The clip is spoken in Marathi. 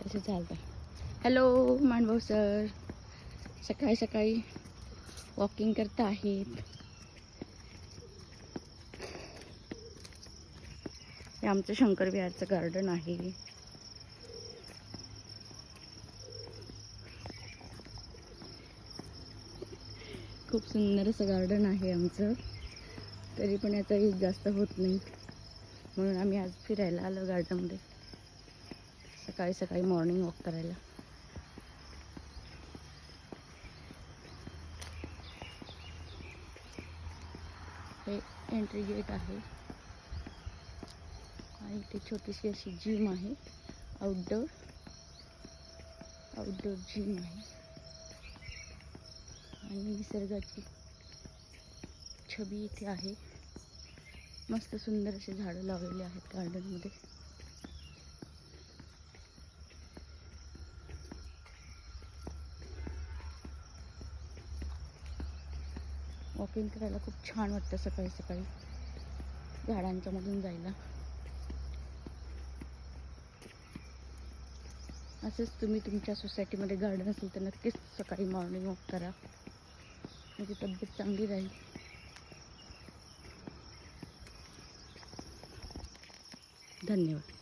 तसे चालतं. हॅलो मानभाऊ सर, सकाळी सकाळी वॉकिंग करता आहेत. हे आमचं शंकर विहारचं गार्डन आहे. खूप सुंदर असं गार्डन आहे आमचं. तरी पण याचा यूज जास्त होत नाही, म्हणून आम्ही आज फिरायला आलो गार्डनमध्ये, सकाळी सकाळी मॉर्निंग वॉक करायला. हे एंट्री गेट आहे आणि इथे छोटीशी अशी जिम आहे. आउटडोर जिम आहे आणि निसर्गाची छबी इथे आहे. मस्त सुंदर असे झाडं लावलेले आहेत गार्डनमध्ये. वॉकिंग करायला खूप छान वाटतं सकाळी सकाळी झाडांच्या मधून जायला. असंच तुम्ही तुमच्या सोसायटीमध्ये गार्डन असेल तर नक्कीच सकाळी मॉर्निंग वॉक करा, म्हणजे तब्येत चांगली राहील. धन्यवाद.